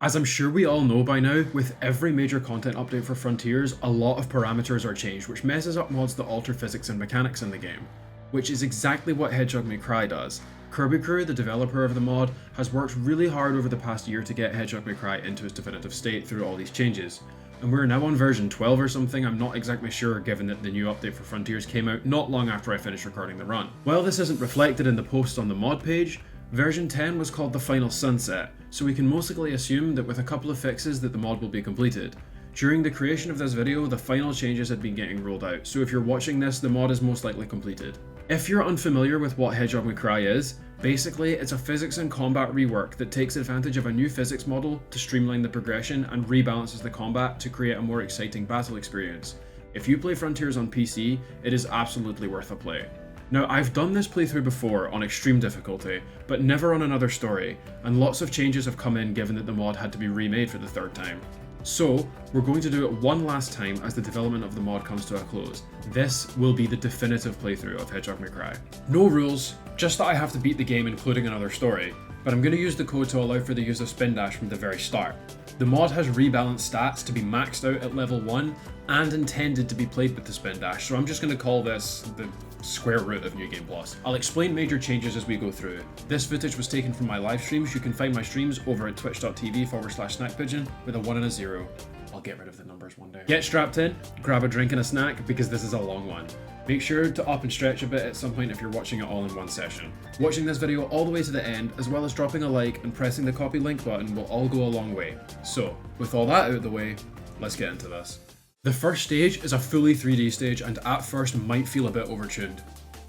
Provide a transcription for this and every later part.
As I'm sure we all know by now, with every major content update for Frontiers, a lot of parameters are changed, which messes up mods that alter physics and mechanics in the game. Which is exactly what Hedgehog May Cry does. Kirby Crew, the developer of the mod, has worked really hard over the past year to get Hedgehog May Cry into its definitive state through all these changes. And we're now on version 12 or something, I'm not exactly sure given that the new update for Frontiers came out not long after I finished recording the run. While this isn't reflected in the post on the mod page, version 10 was called the Final Sunset, so we can mostly assume that with a couple of fixes that the mod will be completed. During the creation of this video, the final changes had been getting rolled out, so if you're watching this, the mod is most likely completed. If you're unfamiliar with what Hedgehog May Cry is, basically it's a physics and combat rework that takes advantage of a new physics model to streamline the progression and rebalances the combat to create a more exciting battle experience. If you play Frontiers on PC, it is absolutely worth a play. Now, I've done this playthrough before on extreme difficulty, but never on another story, and lots of changes have come in given that the mod had to be remade for the third time. So, we're going to do it one last time as the development of the mod comes to a close. This will be the definitive playthrough of Hedgehog May Cry. No rules, just that I have to beat the game including another story, but I'm going to use the code to allow for the use of spin dash from the very start. The mod has rebalanced stats to be maxed out at level 1 and intended to be played with the spin dash, so I'm just going to call this the square root of New Game Plus. I'll explain major changes as we go through. This footage was taken from my live streams. You can find my streams over at twitch.tv/Snackpigeon with a 1 and a 0. I'll get rid of the numbers one day. Get strapped in, grab a drink and a snack because this is a long one. Make sure to up and stretch a bit at some point if you're watching it all in one session. Watching this video all the way to the end, as well as dropping a like and pressing the copy link button will all go a long way. So, with all that out of the way, let's get into this. The first stage is a fully 3D stage and at first might feel a bit overtuned.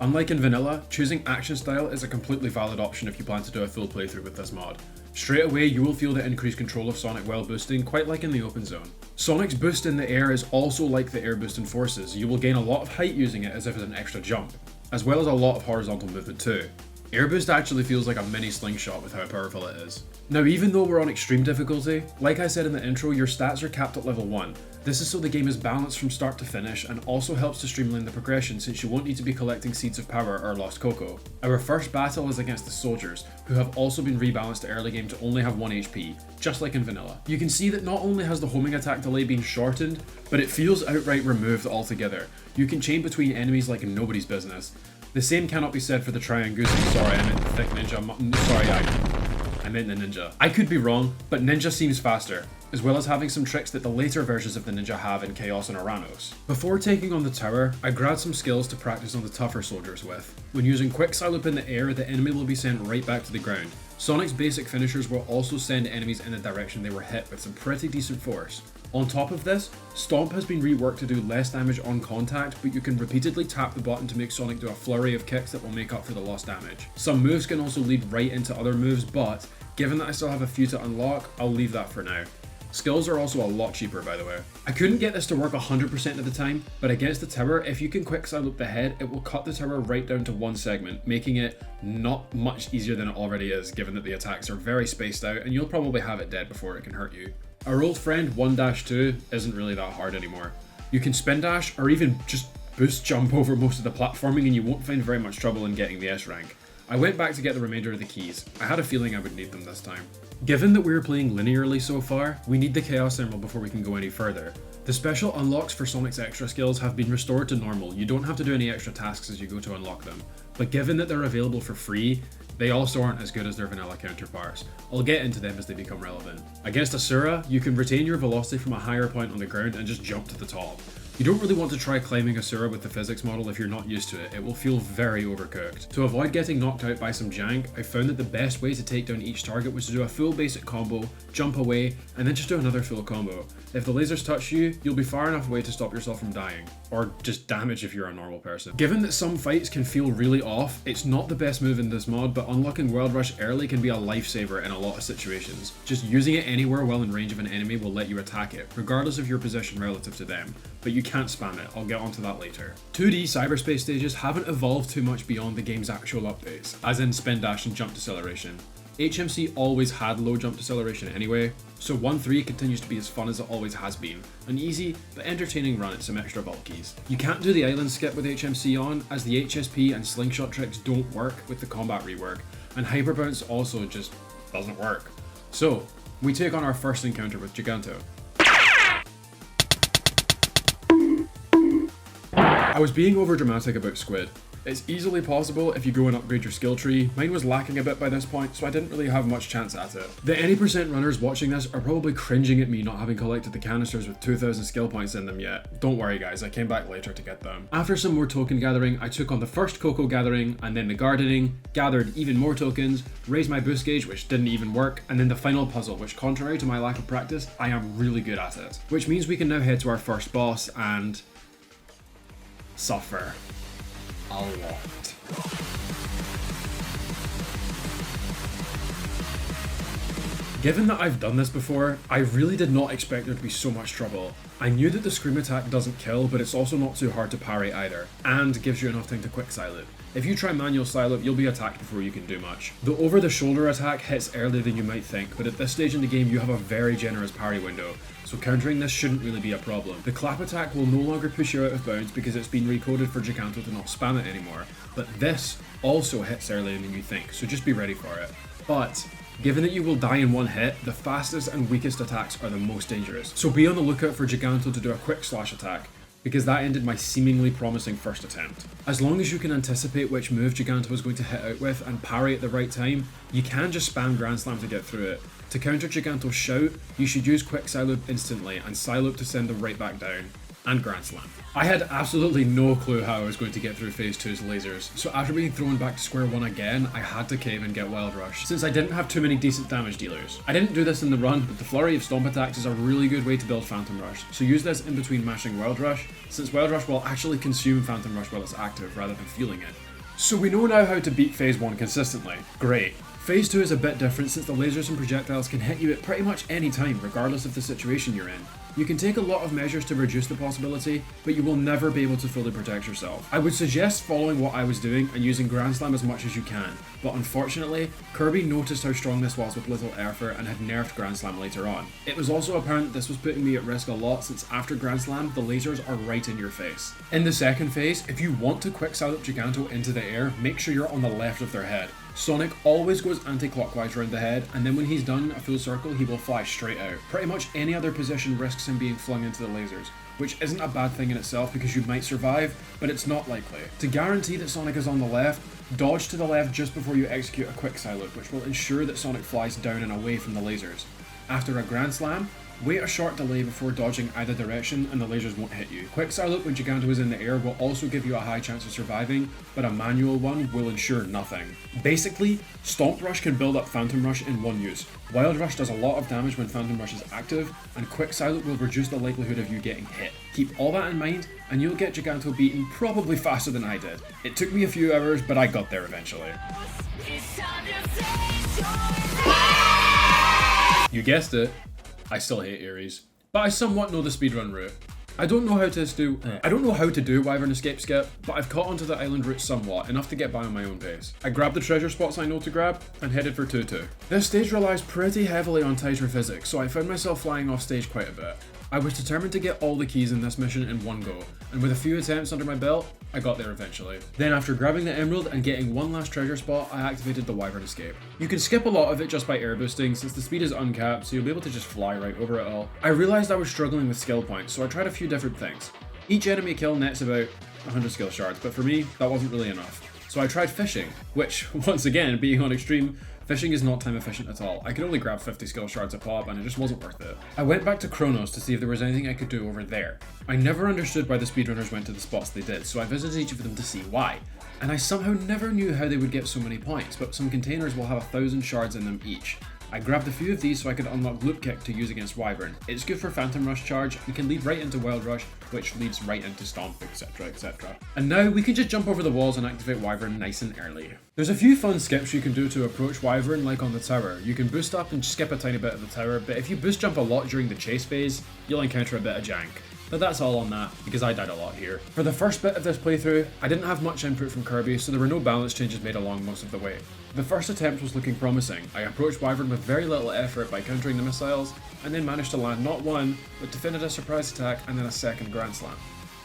Unlike in vanilla, choosing action style is a completely valid option if you plan to do a full playthrough with this mod. Straight away you will feel the increased control of Sonic while boosting, quite like in the open zone. Sonic's boost in the air is also like the air boost in Forces. You will gain a lot of height using it as if it's an extra jump, as well as a lot of horizontal movement too. Air boost actually feels like a mini slingshot with how powerful it is. Now, even though we're on extreme difficulty, like I said in the intro, your stats are capped at level 1. This is so the game is balanced from start to finish and also helps to streamline the progression since you won't need to be collecting Seeds of Power or Lost Koco. Our first battle is against the soldiers, who have also been rebalanced early game to only have 1 HP, just like in vanilla. You can see that not only has the homing attack delay been shortened, but it feels outright removed altogether. You can chain between enemies like nobody's business. The same cannot be said for the Trianguzi. Sorry, I meant the thick ninja. I meant the ninja. I could be wrong, but ninja seems faster, as well as having some tricks that the later versions of the ninja have in Chaos and Aranos. Before taking on the tower, I grabbed some skills to practice on the tougher soldiers with. When using Quick Loop in the air, the enemy will be sent right back to the ground. Sonic's basic finishers will also send enemies in the direction they were hit with some pretty decent force. On top of this, Stomp has been reworked to do less damage on contact, but you can repeatedly tap the button to make Sonic do a flurry of kicks that will make up for the lost damage. Some moves can also lead right into other moves, but given that I still have a few to unlock, I'll leave that for now. Skills are also a lot cheaper, by the way. I couldn't get this to work 100% of the time, but against the tower, if you can quick side loop the head, it will cut the tower right down to one segment, making it not much easier than it already is, given that the attacks are very spaced out and you'll probably have it dead before it can hurt you. Our old friend 1-2 isn't really that hard anymore. You can spin dash or even just boost jump over most of the platforming and you won't find very much trouble in getting the S rank. I went back to get the remainder of the keys. I had a feeling I would need them this time. Given that we were playing linearly so far, we need the Chaos Emerald before we can go any further. The special unlocks for Sonic's extra skills have been restored to normal. You don't have to do any extra tasks as you go to unlock them. But given that they're available for free, they also aren't as good as their vanilla counterparts. I'll get into them as they become relevant. Against Asura, you can retain your velocity from a higher point on the ground and just jump to the top. You don't really want to try climbing Asura with the physics model if you're not used to it, it will feel very overcooked. To avoid getting knocked out by some jank, I found that the best way to take down each target was to do a full basic combo, jump away, and then just do another full combo. If the lasers touch you, you'll be far enough away to stop yourself from dying, or just damage if you're a normal person. Given that some fights can feel really off, it's not the best move in this mod, but unlocking World Rush early can be a lifesaver in a lot of situations. Just using it anywhere while in range of an enemy will let you attack it, regardless of your position relative to them, but you can't spam it, I'll get onto that later. 2D cyberspace stages haven't evolved too much beyond the game's actual updates, as in spin dash and jump deceleration. HMC always had low jump deceleration anyway, so 1-3 continues to be as fun as it always has been. An easy but entertaining run at some extra bulkies. You can't do the island skip with HMC on, as the HSP and slingshot tricks don't work with the combat rework, and hyper bounce also just doesn't work. So, we take on our first encounter with Giganto. I was being overdramatic about Squid. It's easily possible if you go and upgrade your skill tree. Mine was lacking a bit by this point, so I didn't really have much chance at it. The any percent runners watching this are probably cringing at me not having collected the canisters with 2000 skill points in them yet. Don't worry guys, I came back later to get them. After some more token gathering, I took on the first Koco gathering, and then the gardening, gathered even more tokens, raised my boost gauge, which didn't even work, and then the final puzzle, which contrary to my lack of practice, I am really good at it. Which means we can now head to our first boss and suffer a lot. Given that I've done this before, I really did not expect there to be so much trouble. I knew that the scream attack doesn't kill, but it's also not too hard to parry either, and gives you enough time to quick silent. If you try manual silent, you'll be attacked before you can do much. The over the shoulder attack hits earlier than you might think, but at this stage in the game you have a very generous parry window, so countering this shouldn't really be a problem. The clap attack will no longer push you out of bounds because it's been recoded for Giganto to not spam it anymore, but this also hits earlier than you think, so just be ready for it. But given that you will die in one hit, the fastest and weakest attacks are the most dangerous, so be on the lookout for Giganto to do a quick slash attack, because that ended my seemingly promising first attempt. As long as you can anticipate which move Giganto is going to hit out with and parry at the right time, you can just spam Grand Slam to get through it. To counter Giganto's shout, you should use quick Psyloop instantly and Psyloop to send them right back down, and Grand Slam. I had absolutely no clue how I was going to get through Phase 2's lasers, so after being thrown back to square one again, I had to cave and get Wild Rush, since I didn't have too many decent damage dealers. I didn't do this in the run, but the flurry of stomp attacks is a really good way to build Phantom Rush, so use this in between mashing Wild Rush, since Wild Rush will actually consume Phantom Rush while it's active rather than feeling it. So we know now how to beat Phase 1 consistently. Great. Phase 2 is a bit different since the lasers and projectiles can hit you at pretty much any time, regardless of the situation you're in. You can take a lot of measures to reduce the possibility, but you will never be able to fully protect yourself. I would suggest following what I was doing and using Grand Slam as much as you can, but unfortunately, Kirby noticed how strong this was with little effort and had nerfed Grand Slam later on. It was also apparent this was putting me at risk a lot since after Grand Slam, the lasers are right in your face. In the second phase, if you want to quick Psyloop Giganto into the air, make sure you're on the left of their head. Sonic always goes anti-clockwise around the head, and then when he's done a full circle, he will fly straight out. Pretty much any other position risks him being flung into the lasers, which isn't a bad thing in itself because you might survive, but it's not likely. To guarantee that Sonic is on the left, dodge to the left just before you execute a quick Psyloop, which will ensure that Sonic flies down and away from the lasers. After a Grand Slam, wait a short delay before dodging either direction and the lasers won't hit you. Quick Psyloop when Giganto is in the air will also give you a high chance of surviving, but a manual one will ensure nothing. Basically, Stomp Rush can build up Phantom Rush in one use. Wild Rush does a lot of damage when Phantom Rush is active, and Quick Psyloop will reduce the likelihood of you getting hit. Keep all that in mind, and you'll get Giganto beaten probably faster than I did. It took me a few hours, but I got there eventually. You guessed it, I still hate Ares, but I somewhat know the speedrun route. I don't know how to do Wyvern Escape Skip, but I've caught onto the island route somewhat, enough to get by on my own pace. I grabbed the treasure spots I know to grab, and headed for 2-2. This stage relies pretty heavily on tighter physics, so I found myself flying off stage quite a bit. I was determined to get all the keys in this mission in one go, and with a few attempts under my belt, I got there eventually. Then after grabbing the emerald and getting one last treasure spot, I activated the Wyvern Escape. You can skip a lot of it just by air boosting since the speed is uncapped, so you'll be able to just fly right over it all. I realised I was struggling with skill points, so I tried a few different things. Each enemy kill nets about 100 skill shards, but for me, that wasn't really enough. So I tried fishing, which, once again, being on extreme, fishing is not time efficient at all. I could only grab 50 skill shards a pop and it just wasn't worth it. I went back to Kronos to see if there was anything I could do over there. I never understood why the speedrunners went to the spots they did, so I visited each of them to see why. And I somehow never knew how they would get so many points, but some containers will have 1,000 shards in them each. I grabbed a few of these so I could unlock Loop Kick to use against Wyvern. It's good for Phantom Rush charge, and can lead right into Wild Rush, which leads right into Stomp, etc, etc. And now we can just jump over the walls and activate Wyvern nice and early. There's a few fun skips you can do to approach Wyvern, like on the tower. You can boost up and skip a tiny bit of the tower, but if you boost jump a lot during the chase phase, you'll encounter a bit of jank. But that's all on that, because I died a lot here. For the first bit of this playthrough, I didn't have much input from Kirby, so there were no balance changes made along most of the way. The first attempt was looking promising. I approached Wyvern with very little effort by countering the missiles, and then managed to land not one, but to finish a surprise attack and then a second Grand Slam.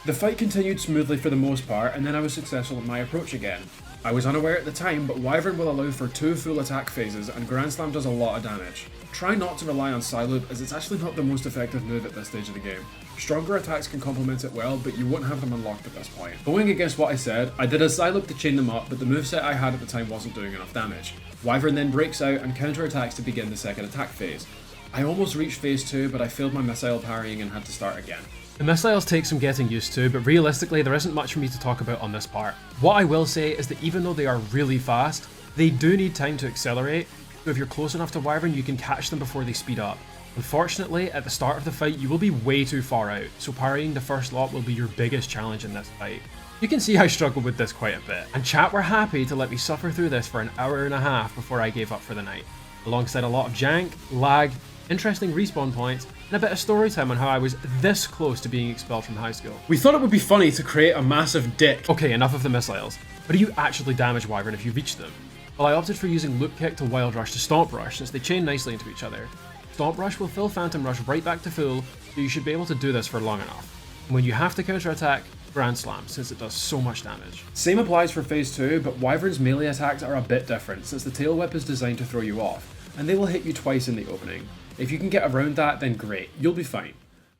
The fight continued smoothly for the most part, and then I was successful in my approach again. I was unaware at the time, but Wyvern will allow for 2 full attack phases and Grand Slam does a lot of damage. Try not to rely on Psyloop as it's actually not the most effective move at this stage of the game. Stronger attacks can complement it well, but you won't have them unlocked at this point. Going against what I said, I did a Psyloop to chain them up, but the moveset I had at the time wasn't doing enough damage. Wyvern then breaks out and counterattacks to begin the second attack phase. I almost reached phase 2, but I failed my missile parrying and had to start again. The missiles take some getting used to, but realistically there isn't much for me to talk about on this part. What I will say is that even though they are really fast, they do need time to accelerate, so if you're close enough to Wyvern you can catch them before they speed up. Unfortunately, at the start of the fight you will be way too far out, so parrying the first lot will be your biggest challenge in this fight. You can see I struggled with this quite a bit, and chat were happy to let me suffer through this for an hour and a half before I gave up for the night, alongside a lot of jank, lag, interesting respawn points, and a bit of story time on how I was this close to being expelled from high school. We thought it would be funny to create a massive dick. Okay, enough of the missiles. But do you actually damage Wyvern if you reach them? Well, I opted for using Loop Kick to Wild Rush to Stomp Rush since they chain nicely into each other. Stomp Rush will fill Phantom Rush right back to full, so you should be able to do this for long enough. And when you have to counterattack, Grand Slam, since it does so much damage. Same applies for phase 2, but Wyvern's melee attacks are a bit different since the Tail Whip is designed to throw you off, and they will hit you twice in the opening. If you can get around that, then great, you'll be fine.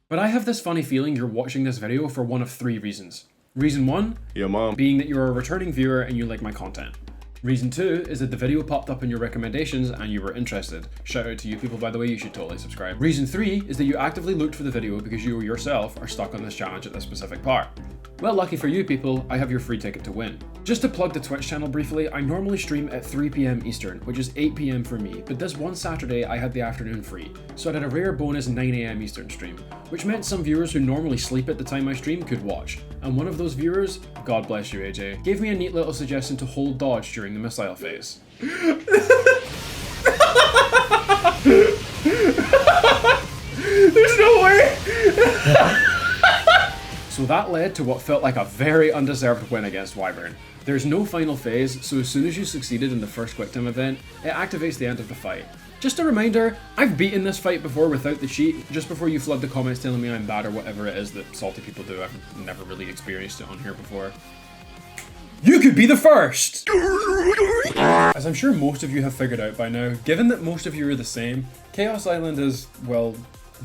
But I have this funny feeling you're watching this video for one of 3 reasons. Reason 1, your mom, being that you're a returning viewer and you like my content. Reason 2 is that the video popped up in your recommendations and you were interested. Shout out to you people, by the way, you should totally subscribe. Reason 3 is that you actively looked for the video because you yourself are stuck on this challenge at this specific part. Well, lucky for you people, I have your free ticket to win. Just to plug the Twitch channel briefly, I normally stream at 3 PM Eastern, which is 8 PM for me, but this one Saturday I had the afternoon free, so I did a rare bonus 9 AM Eastern stream, which meant some viewers who normally sleep at the time I stream could watch, and one of those viewers, God bless you AJ, gave me a neat little suggestion to hold dodge during the missile phase. There's no way! So that led to what felt like a very undeserved win against Wyvern. There's no final phase, so as soon as you succeeded in the first quick time event, it activates the end of the fight. Just a reminder, I've beaten this fight before without the cheat, just before you flood the comments telling me I'm bad or whatever it is that salty people do. I've never really experienced it on here before. You could be the first! As I'm sure most of you have figured out by now, given that most of you are the same, Chaos Island is, well,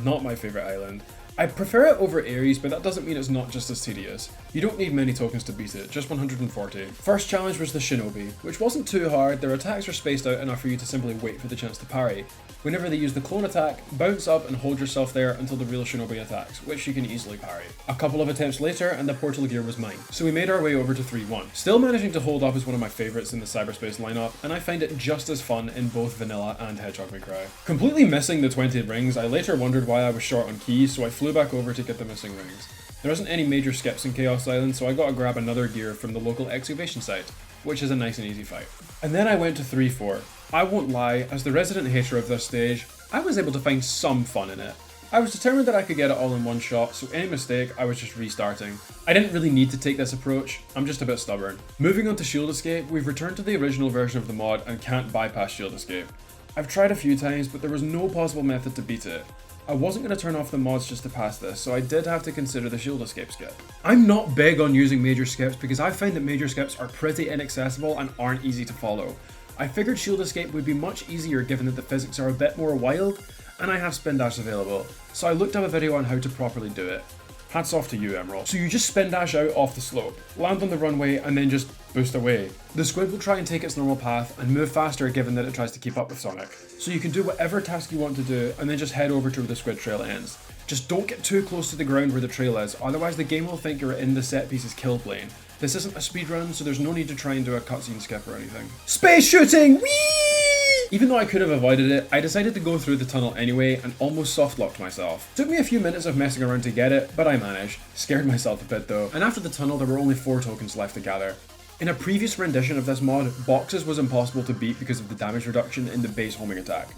not my favourite island. I prefer it over Ares, but that doesn't mean it's not just as tedious. You don't need many tokens to beat it, just 140. First challenge was the Shinobi, which wasn't too hard. Their attacks are spaced out enough for you to simply wait for the chance to parry. Whenever they use the clone attack, bounce up and hold yourself there until the real Shinobi attacks, which you can easily parry. A couple of attempts later and the portal gear was mine, so we made our way over to 3-1. Still managing to hold up is one of my favourites in the cyberspace lineup, and I find it just as fun in both Vanilla and Hedgehog May Cry. Completely missing the 20 rings, I later wondered why I was short on keys, so I flew back over to get the missing rings. There isn't any major skips in Chaos Island, so I gotta grab another gear from the local excavation site, which is a nice and easy fight. And then I went to 3-4. I won't lie, as the resident hater of this stage, I was able to find some fun in it. I was determined that I could get it all in one shot, so any mistake, I was just restarting. I didn't really need to take this approach, I'm just a bit stubborn. Moving on to Shield Escape, we've returned to the original version of the mod and can't bypass Shield Escape. I've tried a few times, but there was no possible method to beat it. I wasn't going to turn off the mods just to pass this, so I did have to consider the Shield Escape skip. I'm not big on using major skips because I find that major skips are pretty inaccessible and aren't easy to follow. I figured Shield Escape would be much easier given that the physics are a bit more wild, and I have spin dash available, so I looked up a video on how to properly do it. Hats off to you, Emerald. So you just spin dash out off the slope, land on the runway, and then just boost away. The squid will try and take its normal path and move faster given that it tries to keep up with Sonic. So you can do whatever task you want to do and then just head over to where the squid trail ends. Just don't get too close to the ground where the trail is, otherwise the game will think you're in the set piece's kill plane. This isn't a speedrun, so there's no need to try and do a cutscene skip or anything. Space shooting! Whee! Even though I could have avoided it, I decided to go through the tunnel anyway and almost soft-locked myself. Took me a few minutes of messing around to get it, but I managed. Scared myself a bit though. And after the tunnel, there were only 4 tokens left to gather. In a previous rendition of this mod, boxes was impossible to beat because of the damage reduction in the base homing attack.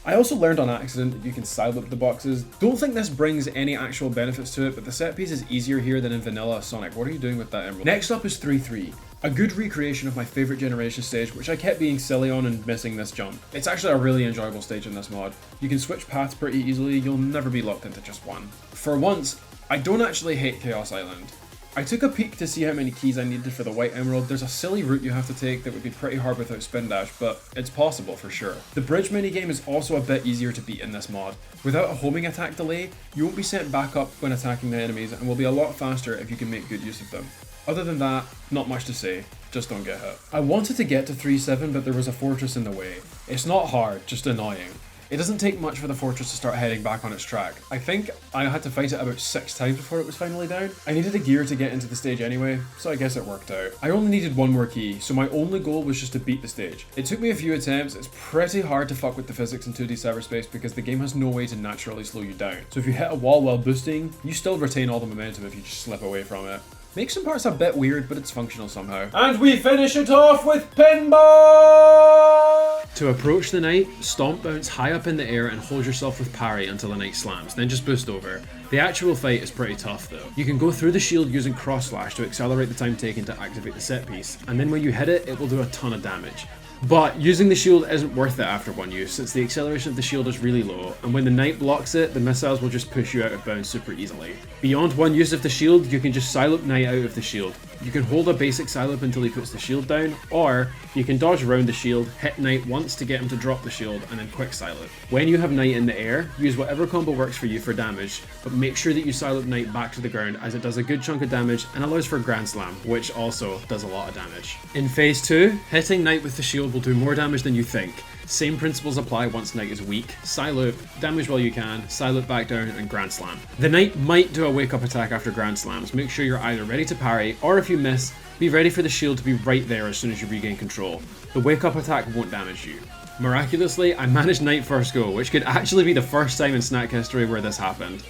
I also learned on accident that you can side up the boxes. Don't think this brings any actual benefits to it, but the set piece is easier here than in vanilla. Sonic, what are you doing with that emerald? Next up is 3-3. A good recreation of my favourite generation stage, which I kept being silly on and missing this jump. It's actually a really enjoyable stage in this mod. You can switch paths pretty easily, you'll never be locked into just one. For once, I don't actually hate Chaos Island. I took a peek to see how many keys I needed for the White Emerald. There's a silly route you have to take that would be pretty hard without spin dash, but it's possible for sure. The bridge minigame is also a bit easier to beat in this mod. Without a homing attack delay, you won't be sent back up when attacking the enemies and will be a lot faster if you can make good use of them. Other than that, not much to say, just don't get hit. I wanted to get to 3-7, but there was a fortress in the way. It's not hard, just annoying. It doesn't take much for the fortress to start heading back on its track. I think I had to fight it about 6 times before it was finally down. I needed a gear to get into the stage anyway, so I guess it worked out. I only needed one more key, so my only goal was just to beat the stage. It took me a few attempts. It's pretty hard to fuck with the physics in 2D cyberspace because the game has no way to naturally slow you down. So if you hit a wall while boosting, you still retain all the momentum if you just slip away from it. Makes some parts a bit weird, but it's functional somehow. And we finish it off with pinball! To approach the knight, stomp bounce high up in the air and hold yourself with parry until the knight slams, then just boost over. The actual fight is pretty tough though. You can go through the shield using cross slash to accelerate the time taken to activate the set piece, and then when you hit it, it will do a ton of damage. But using the shield isn't worth it after one use, since the acceleration of the shield is really low, and when the knight blocks it, the missiles will just push you out of bounds super easily. Beyond one use of the shield, you can just side-loop knight out of the shield. You can hold a basic side-loop until he puts the shield down, or you can dodge around the shield, hit knight once to get him to drop the shield, and then quick side-loop. When you have knight in the air, use whatever combo works for you for damage, but make sure that you side-loop knight back to the ground as it does a good chunk of damage and allows for Grand Slam, which also does a lot of damage. In phase 2, hitting knight with the shield will do more damage than you think. Same principles apply once knight is weak. Side-loop, damage while you can, side-loop back down, and Grand Slam. The knight might do a wake-up attack after Grand Slams. Make sure you're either ready to parry, or if you miss, be ready for the shield to be right there as soon as you regain control. The wake-up attack won't damage you. Miraculously, I managed knight first go, which could actually be the first time in Snack history where this happened.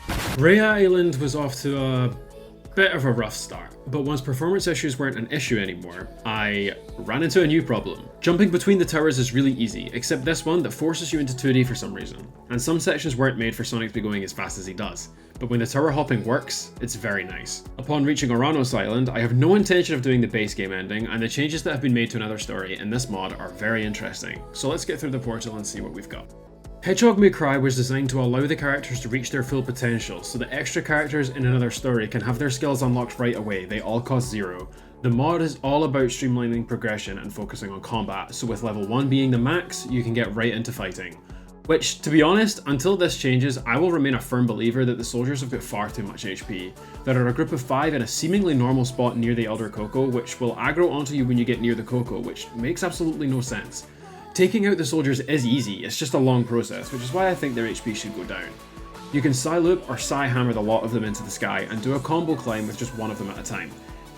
Hweilla Island was off to a bit of a rough start, but once performance issues weren't an issue anymore, I ran into a new problem. Jumping between the towers is really easy, except this one that forces you into 2D for some reason, and some sections weren't made for Sonic to be going as fast as he does. But when the tower hopping works, it's very nice. Upon reaching Kronos Island, I have no intention of doing the base game ending, and the changes that have been made to another story in this mod are very interesting. So let's get through the portal and see what we've got. Hedgehog May Cry was designed to allow the characters to reach their full potential, so that extra characters in another story can have their skills unlocked right away. They all cost 0. The mod is all about streamlining progression and focusing on combat, so with level 1 being the max, you can get right into fighting. Which, to be honest, until this changes, I will remain a firm believer that the soldiers have got far too much HP. There are a group of 5 in a seemingly normal spot near the Elder Koco, which will aggro onto you when you get near the Koco, which makes absolutely no sense. Taking out the soldiers is easy, it's just a long process, which is why I think their HP should go down. You can Psy-loop or Psy-hammer the lot of them into the sky and do a combo climb with just one of them at a time.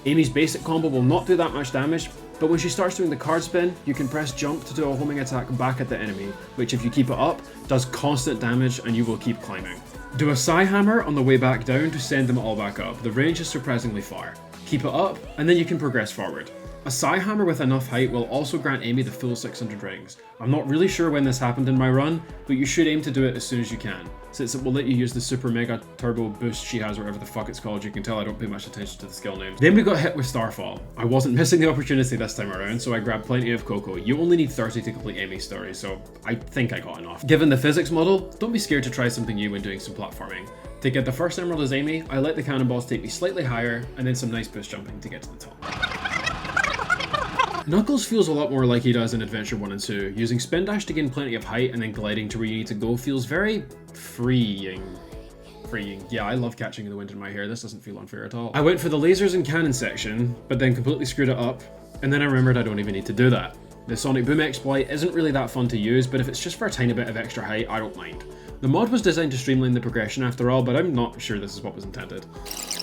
Amy's basic combo will not do that much damage, but when she starts doing the card spin, you can press jump to do a homing attack back at the enemy, which if you keep it up, does constant damage and you will keep climbing. Do a Psy-hammer on the way back down to send them all back up. The range is surprisingly far. Keep it up, and then you can progress forward. A Psy-hammer with enough height will also grant Amy the full 600 rings. I'm not really sure when this happened in my run, but you should aim to do it as soon as you can, since it will let you use the super mega turbo boost she has, whatever the fuck it's called. You can tell I don't pay much attention to the skill names. Then we got hit with Starfall. I wasn't missing the opportunity this time around, so I grabbed plenty of Koco. You only need 30 to complete Amy's story, so I think I got enough. Given the physics model, don't be scared to try something new when doing some platforming. To get the first emerald as Amy, I let the cannonballs take me slightly higher, and then some nice boost jumping to get to the top. Knuckles feels a lot more like he does in Adventure 1 and 2. Using spin dash to gain plenty of height and then gliding to where you need to go feels very freeing. Yeah, I love catching the wind in my hair. This doesn't feel unfair at all. I went for the lasers and cannon section, but then completely screwed it up, and then I remembered I don't even need to do that. The Sonic Boom exploit isn't really that fun to use, but if it's just for a tiny bit of extra height, I don't mind. The mod was designed to streamline the progression after all, but I'm not sure this is what was intended.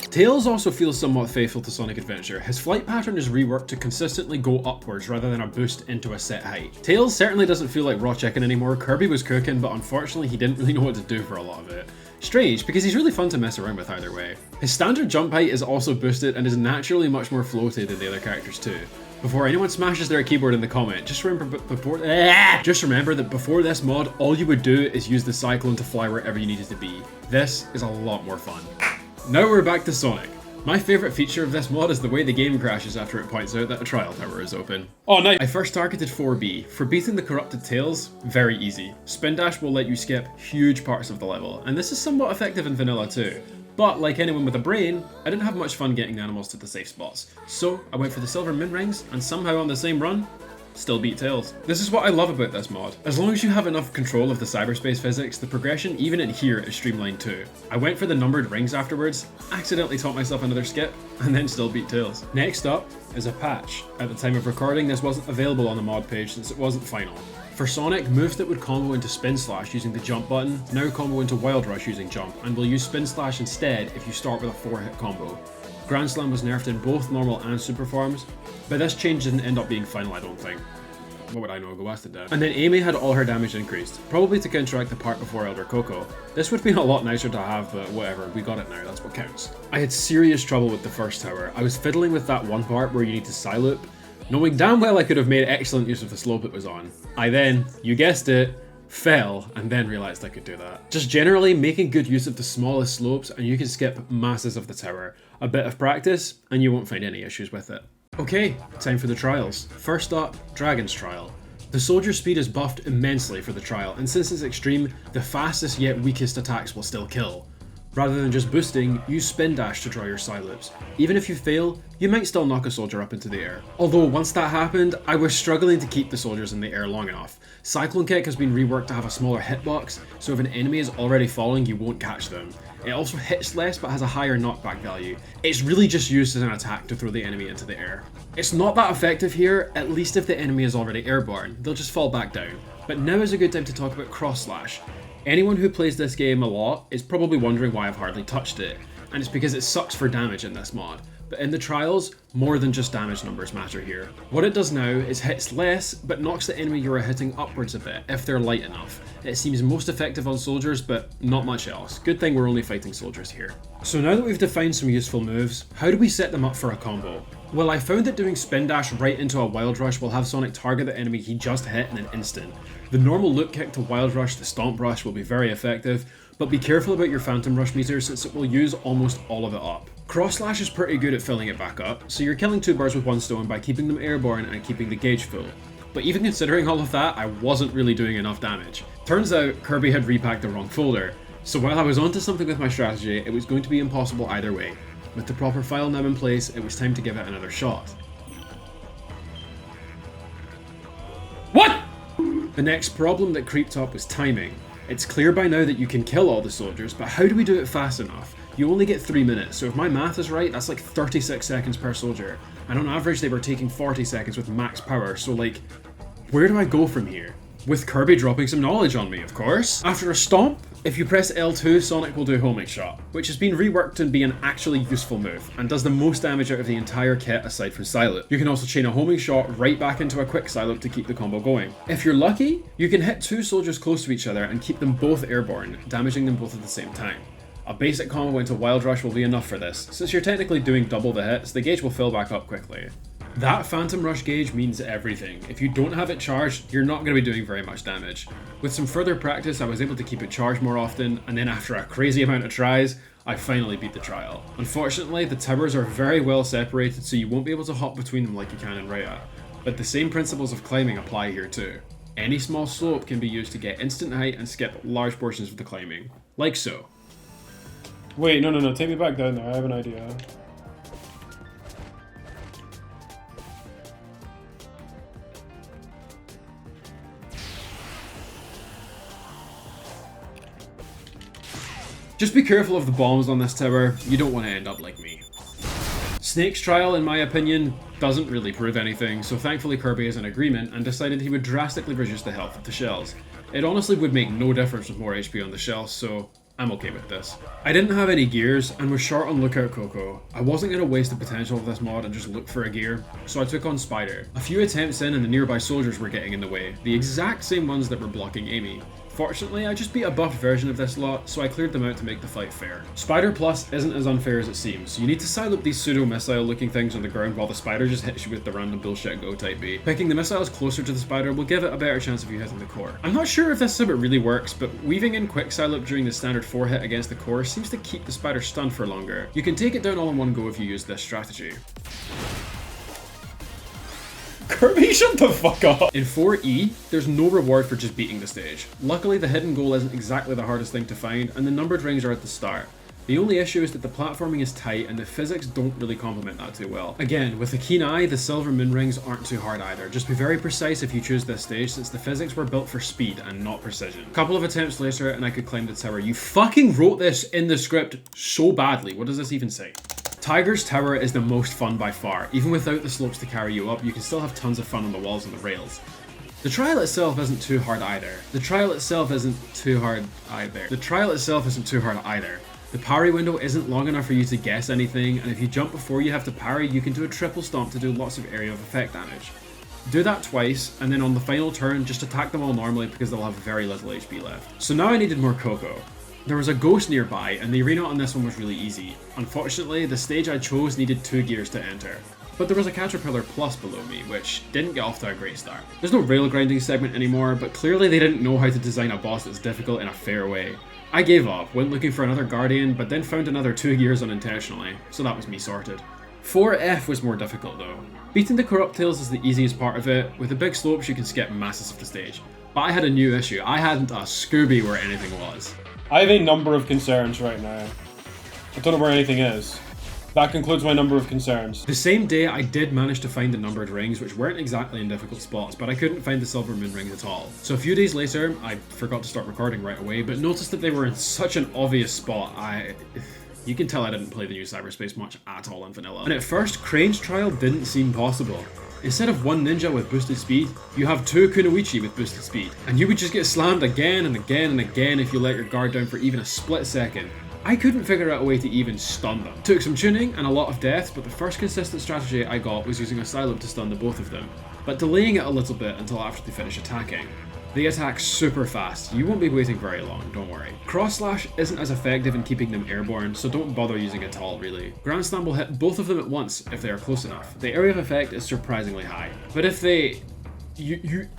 Tails also feels somewhat faithful to Sonic Adventure. His flight pattern is reworked to consistently go upwards rather than a boost into a set height. Tails certainly doesn't feel like raw chicken anymore. Kirby was cooking, but unfortunately he didn't really know what to do for a lot of it. Strange, because he's really fun to mess around with either way. His standard jump height is also boosted and is naturally much more floaty than the other characters too. Before anyone smashes their keyboard in the comment, just remember that before this mod, all you would do is use the Cyclone to fly wherever you needed to be. This is a lot more fun. Now we're back to Sonic. My favourite feature of this mod is the way the game crashes after it points out that a trial tower is open. Oh nice! I first targeted 4B. For beating the corrupted tails, very easy. Spin dash will let you skip huge parts of the level, and this is somewhat effective in vanilla too. But like anyone with a brain, I didn't have much fun getting the animals to the safe spots. So I went for the silver min rings, and somehow on the same run, still beat tails. This is what I love about this mod. As long as you have enough control of the cyberspace physics, the progression even in here is streamlined too. I went for the numbered rings afterwards, accidentally taught myself another skip, and then still beat tails. Next up is a patch. At the time of recording, this wasn't available on the mod page since it wasn't final. For Sonic, moves that would combo into Spin Slash using the jump button now combo into Wild Rush using jump, and will use Spin Slash instead if you start with a 4-hit combo. Grand Slam was nerfed in both normal and super forms, but this change didn't end up being final, I don't think. What would I know, go ask it down. And then Amy had all her damage increased, probably to counteract the part before Elder Koco. This would have been a lot nicer to have, but whatever, we got it now, that's what counts. I had serious trouble with the first tower. I was fiddling with that one part where you need to side-loop, knowing damn well I could have made excellent use of the slope it was on. I then, you guessed it, fell, and then realised I could do that. Just generally making good use of the smallest slopes and you can skip masses of the tower. A bit of practice and you won't find any issues with it. Okay, time for the trials. First up, Dragon's Trial. The soldier's speed is buffed immensely for the trial, and since it's extreme, the fastest yet weakest attacks will still kill. Rather than just boosting, use Spin Dash to draw your side loops. Even if you fail, you might still knock a soldier up into the air. Although once that happened, I was struggling to keep the soldiers in the air long enough. Cyclone Kick has been reworked to have a smaller hitbox, so if an enemy is already falling, you won't catch them. It also hits less but has a higher knockback value. It's really just used as an attack to throw the enemy into the air. It's not that effective here, at least if the enemy is already airborne, they'll just fall back down. But now is a good time to talk about Cross Slash. Anyone who plays this game a lot is probably wondering why I've hardly touched it, and it's because it sucks for damage in this mod. But in the trials, more than just damage numbers matter here. What it does now is hits less, but knocks the enemy you are hitting upwards a bit, if they're light enough. It seems most effective on soldiers, but not much else. Good thing we're only fighting soldiers here. So now that we've defined some useful moves, how do we set them up for a combo? Well, I found that doing Spin Dash right into a Wild Rush will have Sonic target the enemy he just hit in an instant. The normal loop kick to Wild Rush the Stomp Rush will be very effective, but be careful about your Phantom Rush meter since it will use almost all of it up. Cross Slash is pretty good at filling it back up, so you're killing two birds with one stone by keeping them airborne and keeping the gauge full. But even considering all of that, I wasn't really doing enough damage. Turns out, Kirby had repacked the wrong folder, so while I was onto something with my strategy, it was going to be impossible either way. With the proper file now in place, it was time to give it another shot. What?! The next problem that creeped up was timing. It's clear by now that you can kill all the soldiers, but how do we do it fast enough? You only get 3 minutes, so if my math is right, that's like 36 seconds per soldier. And on average they were taking 40 seconds with max power, so like, where do I go from here? With Kirby dropping some knowledge on me, of course. After a stomp, if you press L2, Sonic will do Homing Shot, which has been reworked to be an actually useful move, and does the most damage out of the entire kit aside from Silent. You can also chain a Homing Shot right back into a quick Silent to keep the combo going. If you're lucky, you can hit two soldiers close to each other and keep them both airborne, damaging them both at the same time. A basic combo into Wild Rush will be enough for this. Since you're technically doing double the hits, the gauge will fill back up quickly. That Phantom Rush gauge means everything. If you don't have it charged, you're not going to be doing very much damage. With some further practice, I was able to keep it charged more often, and then after a crazy amount of tries, I finally beat the trial. Unfortunately, the towers are very well separated, so you won't be able to hop between them like you can in Hweilla. But the same principles of climbing apply here too. Any small slope can be used to get instant height and skip large portions of the climbing. Like so. Wait, no, take me back down there, I have an idea. Just be careful of the bombs on this tower, you don't want to end up like me. Snake's trial, in my opinion, doesn't really prove anything, so thankfully Kirby is in agreement and decided he would drastically reduce the health of the shells. It honestly would make no difference with more HP on the shells, so I'm okay with this. I didn't have any gears and was short on Lookout Koco. I wasn't going to waste the potential of this mod and just look for a gear, so I took on Spider. A few attempts in and the nearby soldiers were getting in the way, the exact same ones that were blocking Amy. Fortunately, I just beat a buffed version of this lot, so I cleared them out to make the fight fair. Spider Plus isn't as unfair as it seems. You need to side loop these pseudo-missile looking things on the ground while the spider just hits you with the random bullshit go type B. Picking the missiles closer to the spider will give it a better chance of you hitting the core. I'm not sure if this summit really works, but weaving in quick side loop during the standard 4 hit against the core seems to keep the spider stunned for longer. You can take it down all in one go if you use this strategy. Kirby, shut the fuck up! In 4E, there's no reward for just beating the stage. Luckily, the hidden goal isn't exactly the hardest thing to find, and the numbered rings are at the start. The only issue is that the platforming is tight and the physics don't really complement that too well. Again, with a keen eye, the silver moon rings aren't too hard either. Just be very precise if you choose this stage, since the physics were built for speed and not precision. A couple of attempts later and I could climb the tower. You fucking wrote this in the script so badly. What does this even say? Tiger's Tower is the most fun by far. Even without the slopes to carry you up, you can still have tons of fun on the walls and the rails. The trial itself isn't too hard either. The parry window isn't long enough for you to guess anything, and if you jump before you have to parry, you can do a triple stomp to do lots of area of effect damage. Do that twice, and then on the final turn, just attack them all normally because they'll have very little HP left. So now I needed more Koco. There was a ghost nearby, and the arena on this one was really easy. Unfortunately, the stage I chose needed 2 gears to enter. But there was a Caterpillar Plus below me, which didn't get off to a great start. There's no rail grinding segment anymore, but clearly they didn't know how to design a boss that's difficult in a fair way. I gave up, went looking for another Guardian, but then found another 2 gears unintentionally, so that was me sorted. 4F was more difficult though. Beating the Corruptails is the easiest part of it. With the big slopes you can skip masses of the stage. But I had a new issue. I hadn't a Scooby where anything was. I have a number of concerns right now. I don't know where anything is. That concludes my number of concerns. The same day I did manage to find the numbered rings, which weren't exactly in difficult spots, but I couldn't find the silver moon rings at all. So a few days later, I forgot to start recording right away, but noticed that they were in such an obvious spot. You can tell I didn't play the new Cyberspace much at all in vanilla. And at first, Crane's trial didn't seem possible. Instead of 1 ninja with boosted speed, you have 2 Kunoichi with boosted speed. And you would just get slammed again and again and again if you let your guard down for even a split second. I couldn't figure out a way to even stun them. Took some tuning and a lot of deaths, but the first consistent strategy I got was using a side loop to stun the both of them, but delaying it a little bit until after they finish attacking. They attack super fast, you won't be waiting very long, don't worry. Cross Slash isn't as effective in keeping them airborne, so don't bother using it at all really. Grand Slam will hit both of them at once if they are close enough. The area of effect is surprisingly high, but if they...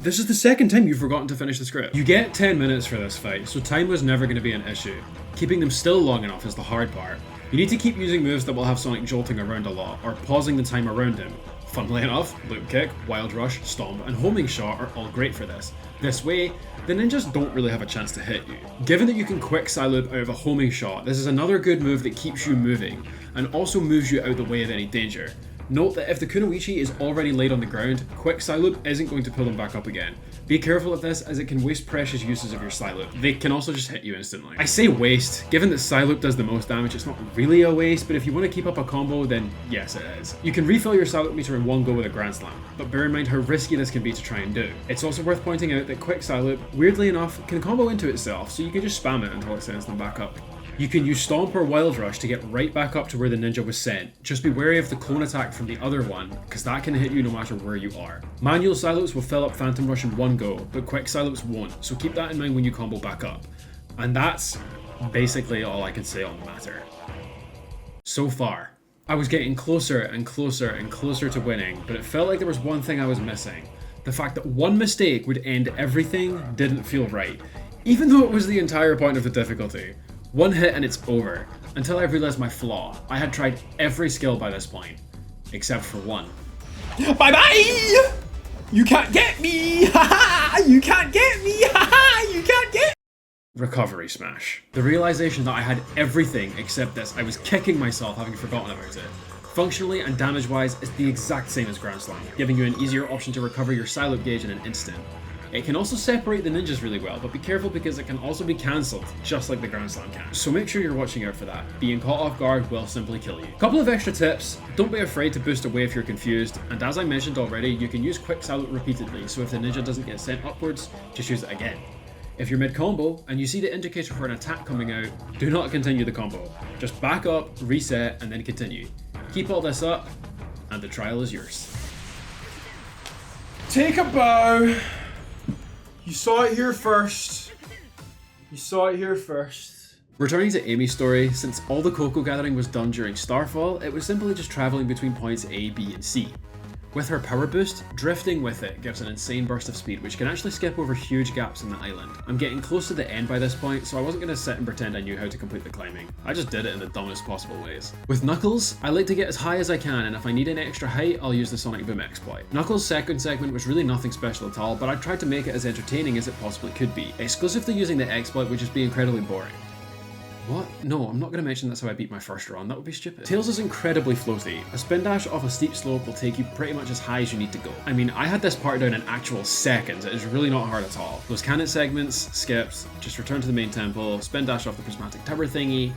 This is the second time you've forgotten to finish the script. You get 10 minutes for this fight, so time was never going to be an issue. Keeping them still long enough is the hard part. You need to keep using moves that will have Sonic jolting around a lot, or pausing the time around him. Funnily enough, Loop Kick, Wild Rush, Stomp, and Homing Shot are all great for this. This way, the ninjas don't really have a chance to hit you. Given that you can quick side loop out of a Homing Shot, this is another good move that keeps you moving, and also moves you out of the way of any danger. Note that if the Kunoichi is already laid on the ground, quick side loop isn't going to pull them back up again. Be careful of this as it can waste precious uses of your side loop. They can also just hit you instantly. I say waste, given that side loop does the most damage, it's not really a waste, but if you want to keep up a combo, then yes it is. You can refill your side loop meter in one go with a Grand Slam, but bear in mind how risky this can be to try and do. It's also worth pointing out that quick side loop, weirdly enough, can combo into itself, so you can just spam it until it sends them back up. You can use Stomp or Wild Rush to get right back up to where the ninja was sent. Just be wary of the clone attack from the other one, because that can hit you no matter where you are. Manual side loops will fill up Phantom Rush in one go, but quick side loops won't, so keep that in mind when you combo back up. And that's basically all I can say on the matter. So far, I was getting closer and closer and closer to winning, but it felt like there was one thing I was missing. The fact that one mistake would end everything didn't feel right, even though it was the entire point of the difficulty. One hit and it's over, until I realized my flaw. I had tried every skill by this point, except for one. Bye bye! You can't get me! Haha! You can't get me! Haha! You can't get Recovery Smash. The realization that I had everything except this, I was kicking myself having forgotten about it. Functionally and damage wise, it's the exact same as Grand Slam, giving you an easier option to recover your side loop gauge in an instant. It can also separate the ninjas really well, but be careful because it can also be cancelled, just like the Grand Slam can. So make sure you're watching out for that. Being caught off guard will simply kill you. Couple of extra tips, don't be afraid to boost away if you're confused, and as I mentioned already, you can use quick side loop repeatedly, so if the ninja doesn't get sent upwards, just use it again. If you're mid-combo, and you see the indicator for an attack coming out, do not continue the combo. Just back up, reset, and then continue. Keep all this up, and the trial is yours. Take a bow. You saw it here first. You saw it here first. Returning to Amy's story, since all the Koco gathering was done during Starfall, it was simply just travelling between points A, B and C. With her power boost, drifting with it gives an insane burst of speed which can actually skip over huge gaps in the island. I'm getting close to the end by this point, so I wasn't going to sit and pretend I knew how to complete the climbing. I just did it in the dumbest possible ways. With Knuckles, I like to get as high as I can, and if I need an extra height, I'll use the Sonic Boom exploit. Knuckles' second segment was really nothing special at all, but I tried to make it as entertaining as it possibly could be. Exclusive to using the exploit would just be incredibly boring. What? No, I'm not going to mention that's how I beat my first run, that would be stupid. Tails is incredibly floaty. A spin dash off a steep slope will take you pretty much as high as you need to go. I mean, I had this part down in actual seconds, it is really not hard at all. Those cannon segments, skips, just return to the main temple, spin dash off the prismatic tower thingy,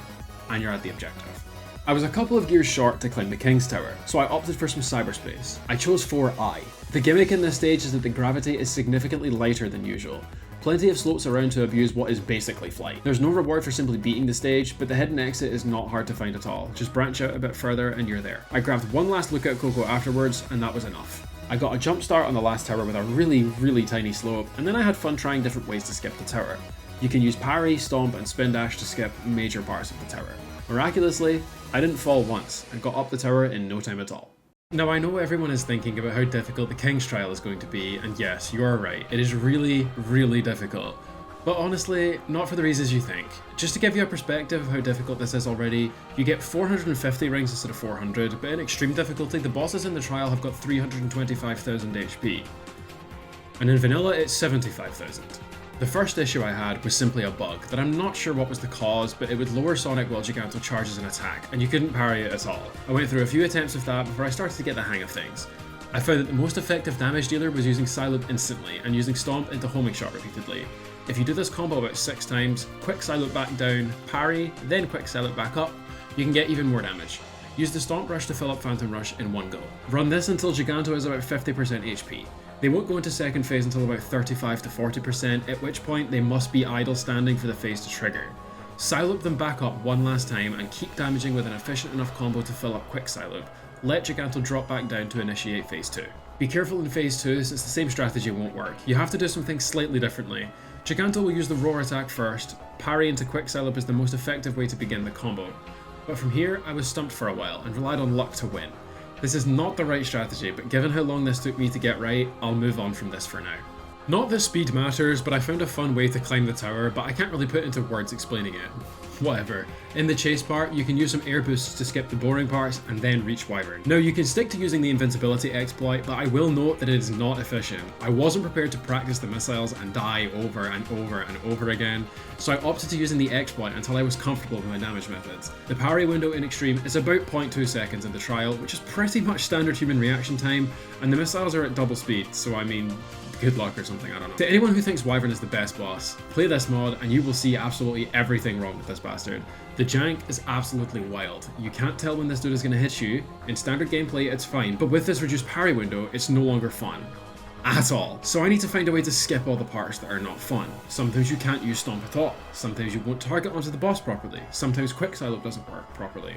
and you're at the objective. I was a couple of gears short to climb the King's Tower, so I opted for some cyberspace. I chose 4I. The gimmick in this stage is that the gravity is significantly lighter than usual. Plenty of slopes around to abuse what is basically flight. There's no reward for simply beating the stage, but the hidden exit is not hard to find at all. Just branch out a bit further and you're there. I grabbed one last look at Koco afterwards, and that was enough. I got a jump start on the last tower with a really tiny slope, and then I had fun trying different ways to skip the tower. You can use parry, stomp, and spin dash to skip major parts of the tower. Miraculously, I didn't fall once and got up the tower in no time at all. Now I know everyone is thinking about how difficult the King's Trial is going to be, and yes, you are right, it is really difficult. But honestly, not for the reasons you think. Just to give you a perspective of how difficult this is already, you get 450 rings instead of 400, but in extreme difficulty the bosses in the trial have got 325,000 HP. And in vanilla it's 75,000. The first issue I had was simply a bug that I'm not sure what was the cause, but it would lower Sonic while Giganto charges an attack, and you couldn't parry it at all. I went through a few attempts of that before I started to get the hang of things. I found that the most effective damage dealer was using Psyloop instantly and using Stomp into homing shot repeatedly. If you do this combo about 6 times, quick Psyloop back down, parry, then quick Psyloop back up, you can get even more damage. Use the Stomp Rush to fill up Phantom Rush in one go. Run this until Giganto is about 50% HP. They won't go into second phase until about 35 to 40%, at which point they must be idle standing for the phase to trigger. Psyloop them back up one last time and keep damaging with an efficient enough combo to fill up quick Psyloop. Let Giganto drop back down to initiate phase 2. Be careful in phase 2 since the same strategy won't work. You have to do some things slightly differently. Giganto will use the roar attack first, parry into quick Psyloop is the most effective way to begin the combo. But from here I was stumped for a while and relied on luck to win. This is not the right strategy, but given how long this took me to get right, I'll move on from this for now. Not that speed matters, but I found a fun way to climb the tower, but I can't really put into words explaining it. Whatever. In the chase part, you can use some air boosts to skip the boring parts and then reach Wyvern. Now you can stick to using the invincibility exploit, but I will note that it is not efficient. I wasn't prepared to practice the missiles and die over and over again, so I opted to using the exploit until I was comfortable with my damage methods. The parry window in extreme is about 0.2 seconds in the trial, which is pretty much standard human reaction time, and the missiles are at double speed, so I mean, good luck or something, I don't know. To anyone who thinks Wyvern is the best boss, play this mod and you will see absolutely everything wrong with this bastard. The jank is absolutely wild. You can't tell when this dude is going to hit you. In standard gameplay it's fine, but with this reduced parry window it's no longer fun. At all. So I need to find a way to skip all the parts that are not fun. Sometimes you can't use Stomp at all. Sometimes you won't target onto the boss properly. Sometimes Quick Psyloop doesn't work properly.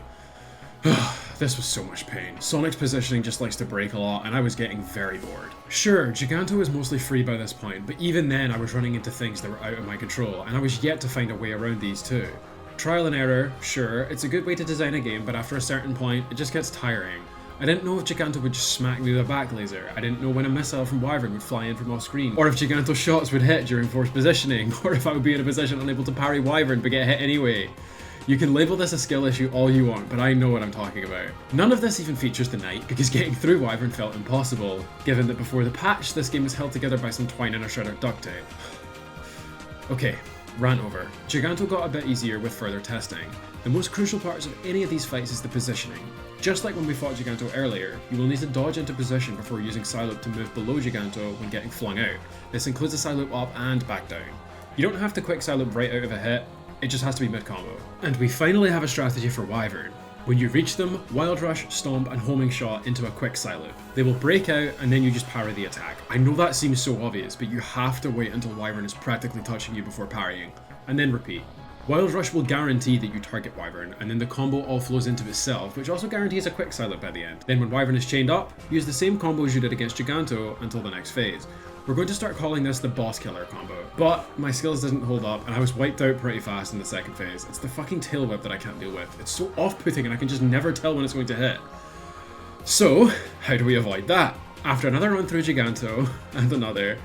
This was so much pain. Sonic's positioning just likes to break a lot and I was getting very bored. Sure, Giganto is mostly free by this point, but even then I was running into things that were out of my control and I was yet to find a way around these too. Trial and error, sure, it's a good way to design a game, but after a certain point it just gets tiring. I didn't know if Giganto would just smack me with a back laser, I didn't know when a missile from Wyvern would fly in from off screen, or if Giganto's shots would hit during forced positioning, or if I would be in a position unable to parry Wyvern but get hit anyway. You can label this a skill issue all you want, but I know what I'm talking about. None of this even features the night, because getting through Wyvern felt impossible, given that before the patch, this game was held together by some twine and a shred of duct tape. Okay, rant over. Giganto got a bit easier with further testing. The most crucial parts of any of these fights is the positioning. Just like when we fought Giganto earlier, you will need to dodge into position before using Psyloop to move below Giganto when getting flung out. This includes a Psyloop up and back down. You don't have to quick Psyloop right out of a hit, it just has to be mid-combo. And we finally have a strategy for Wyvern. When you reach them, Wild Rush, Stomp and Homing Shot into a quick Psyloop. They will break out and then you just parry the attack. I know that seems so obvious, but you have to wait until Wyvern is practically touching you before parrying, and then repeat. Wild Rush will guarantee that you target Wyvern, and then the combo all flows into itself, which also guarantees a quick Psyloop by the end. Then when Wyvern is chained up, use the same combo as you did against Giganto until the next phase. We're going to start calling this the boss killer combo. But my skills didn't hold up and I was wiped out pretty fast in the second phase. It's the fucking tail whip that I can't deal with. It's so off-putting and I can just never tell when it's going to hit. So, how do we avoid that? After another run through Giganto, and another,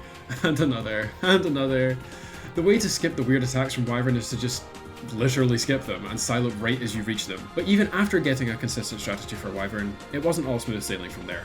and another, and another, the way to skip the weird attacks from Wyvern is to just literally skip them and silo right as you reach them. But even after getting a consistent strategy for Wyvern, it wasn't all smooth sailing from there.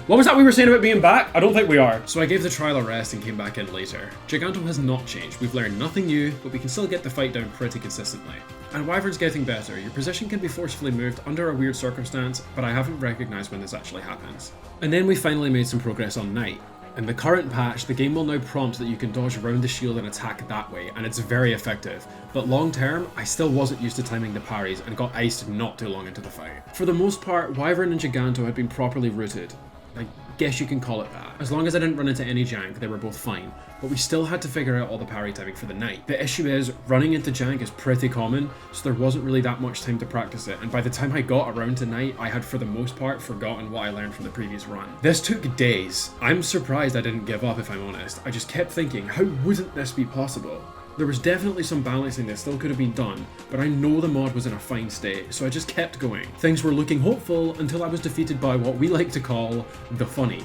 What was that we were saying about being back? I don't think we are. So I gave the trial a rest and came back in later. Giganto has not changed, we've learned nothing new, but we can still get the fight down pretty consistently. And Wyvern's getting better, your position can be forcefully moved under a weird circumstance, but I haven't recognised when this actually happens. And then we finally made some progress on Knight. In the current patch, the game will now prompt that you can dodge around the shield and attack that way, and it's very effective. But long term, I still wasn't used to timing the parries and got iced not too long into the fight. For the most part, Wyvern and Giganto had been properly rooted. I guess you can call it that. As long as I didn't run into any jank, they were both fine, but we still had to figure out all the parry timing for the Knight. The issue is, running into jank is pretty common, so there wasn't really that much time to practice it, and by the time I got around to Knight, I had for the most part forgotten what I learned from the previous run. This took days. I'm surprised I didn't give up, if I'm honest. I just kept thinking, how wouldn't this be possible? There was definitely some balancing that still could have been done, but I know the mod was in a fine state, so I just kept going. Things were looking hopeful until I was defeated by what we like to call the funny.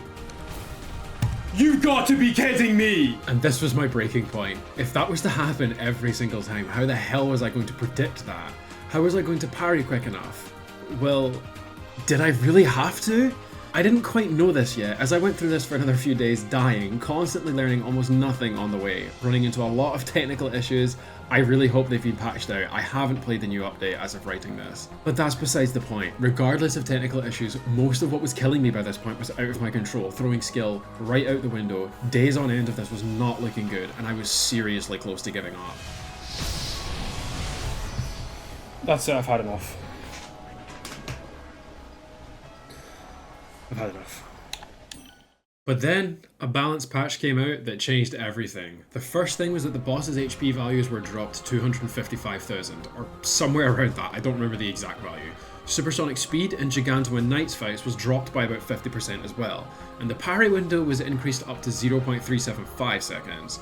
You got to be kidding me! And this was my breaking point. If that was to happen every single time, how the hell was I going to predict that? How was I going to parry quick enough? Well, did I really have to? I didn't quite know this yet, as I went through this for another few days dying, constantly learning almost nothing on the way, running into a lot of technical issues. I really hope they've been patched out. I haven't played the new update as of writing this. But that's besides the point. Regardless of technical issues, most of what was killing me by this point was out of my control, throwing skill right out the window. Days on end of this was not looking good, and I was seriously close to giving up. That's it, I've had enough. I've had enough. But then, a balance patch came out that changed everything. The first thing was that the boss's HP values were dropped to 255,000, or somewhere around that, I don't remember the exact value. Supersonic speed in Giganto and Knight's fights was dropped by about 50% as well, and the parry window was increased up to 0.375 seconds.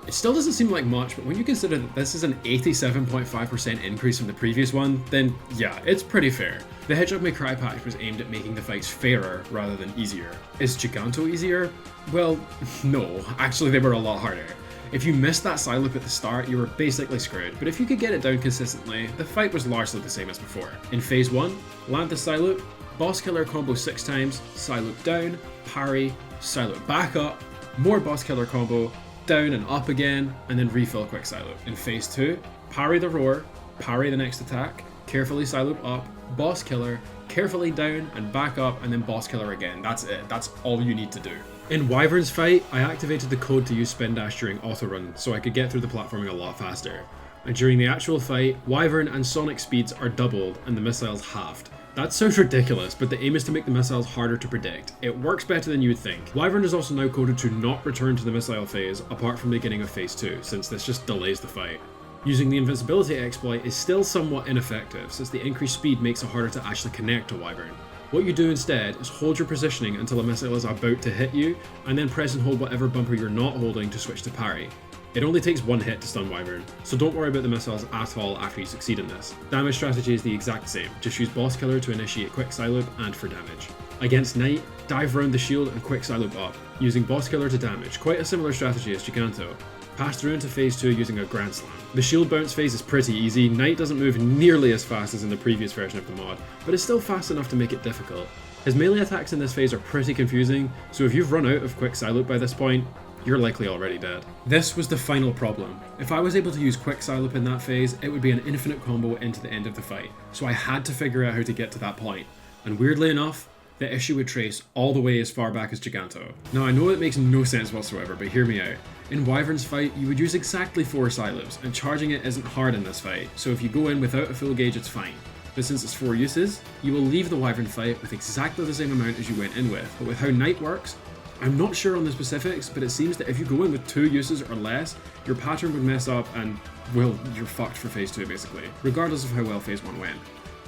It still doesn't seem like much, but when you consider that this is an 87.5% increase from the previous one, then yeah, it's pretty fair. The Hedgehog May Cry patch was aimed at making the fights fairer rather than easier. Is Giganto easier? Well, no, actually they were a lot harder. If you missed that side loop at the start, you were basically screwed, but if you could get it down consistently, the fight was largely the same as before. In phase 1, land the side loop, boss killer combo 6 times, side loop down, parry, side loop back up, more boss killer combo, down and up again, and then refill quick side loop. In phase 2, parry the roar, parry the next attack, carefully side loop up, boss killer, carefully down and back up, and then boss killer again. That's it. That's all you need to do. In Wyvern's fight, I activated the code to use spin dash during auto run so I could get through the platforming a lot faster. And during the actual fight, Wyvern and Sonic speeds are doubled and the missiles halved. That sounds ridiculous, but the aim is to make the missiles harder to predict. It works better than you would think. Wyvern is also now coded to not return to the missile phase apart from the beginning of phase 2, since this just delays the fight. Using the invincibility exploit is still somewhat ineffective, since the increased speed makes it harder to actually connect to Wyvern. What you do instead is hold your positioning until a missile is about to hit you, and then press and hold whatever bumper you're not holding to switch to parry. It only takes one hit to stun Wyvern, so don't worry about the missiles at all after you succeed in this. Damage strategy is the exact same, just use boss killer to initiate quick side loop and for damage. Against Knight, dive round the shield and quick side loop up, using boss killer to damage, quite a similar strategy as Giganto. Pass through into phase 2 using a Grand Slam. The shield bounce phase is pretty easy, Knight doesn't move nearly as fast as in the previous version of the mod, but is still fast enough to make it difficult. His melee attacks in this phase are pretty confusing, so if you've run out of quick side loop by this point, you're likely already dead. This was the final problem. If I was able to use quick side loop in that phase, it would be an infinite combo into the end of the fight, so I had to figure out how to get to that point. And weirdly enough, the issue would trace all the way as far back as Giganto. Now I know it makes no sense whatsoever, but hear me out. In Wyvern's fight, you would use exactly 4 side loops, and charging it isn't hard in this fight, so if you go in without a full gauge it's fine. But since it's 4 uses, you will leave the Wyvern fight with exactly the same amount as you went in with, but with how Knight works, I'm not sure on the specifics, but it seems that if you go in with 2 uses or less, your pattern would mess up and, well, you're fucked for phase 2 basically, regardless of how well phase 1 went.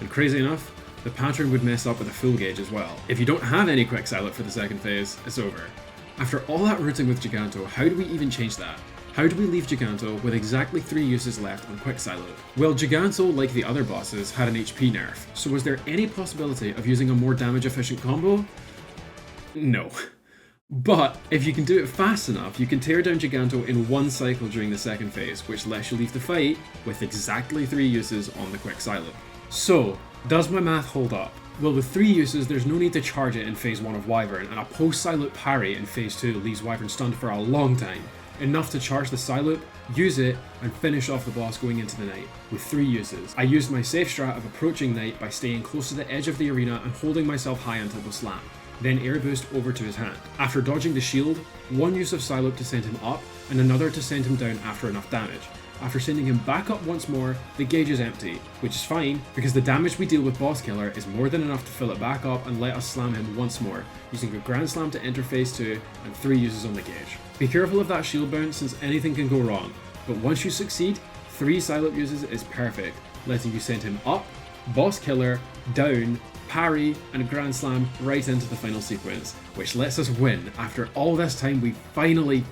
And crazy enough, the pattern would mess up with a full gauge as well. If you don't have any quick silent for the second phase, it's over. After all that rooting with Giganto, how do we even change that? How do we leave Giganto with exactly 3 uses left on quick silent? Well, Giganto, like the other bosses, had an HP nerf, so was there any possibility of using a more damage efficient combo? No. But if you can do it fast enough, you can tear down Giganto in 1 cycle during the second phase, which lets you leave the fight with exactly 3 uses on the quick silent. So, does my math hold up? Well, with 3 uses, there's no need to charge it in phase 1 of Wyvern, and a post-silent parry in phase 2 leaves Wyvern stunned for a long time. Enough to charge the Psyloop, use it, and finish off the boss going into the night, with 3 uses. I used my safe strat of approaching night by staying close to the edge of the arena and holding myself high until the slam, then air boost over to his hand. After dodging the shield, 1 use of Psyloop to send him up, and another to send him down after enough damage. After sending him back up once more, the gauge is empty, which is fine, because the damage we deal with Boss Killer is more than enough to fill it back up and let us slam him once more, using a Grand Slam to enter phase 2 and 3 uses on the gauge. Be careful of that shield bounce since anything can go wrong, but once you succeed, 3 Psylocke uses is perfect, letting you send him up, Boss Killer, down, parry, and Grand Slam right into the final sequence, which lets us win. After all this time, we finally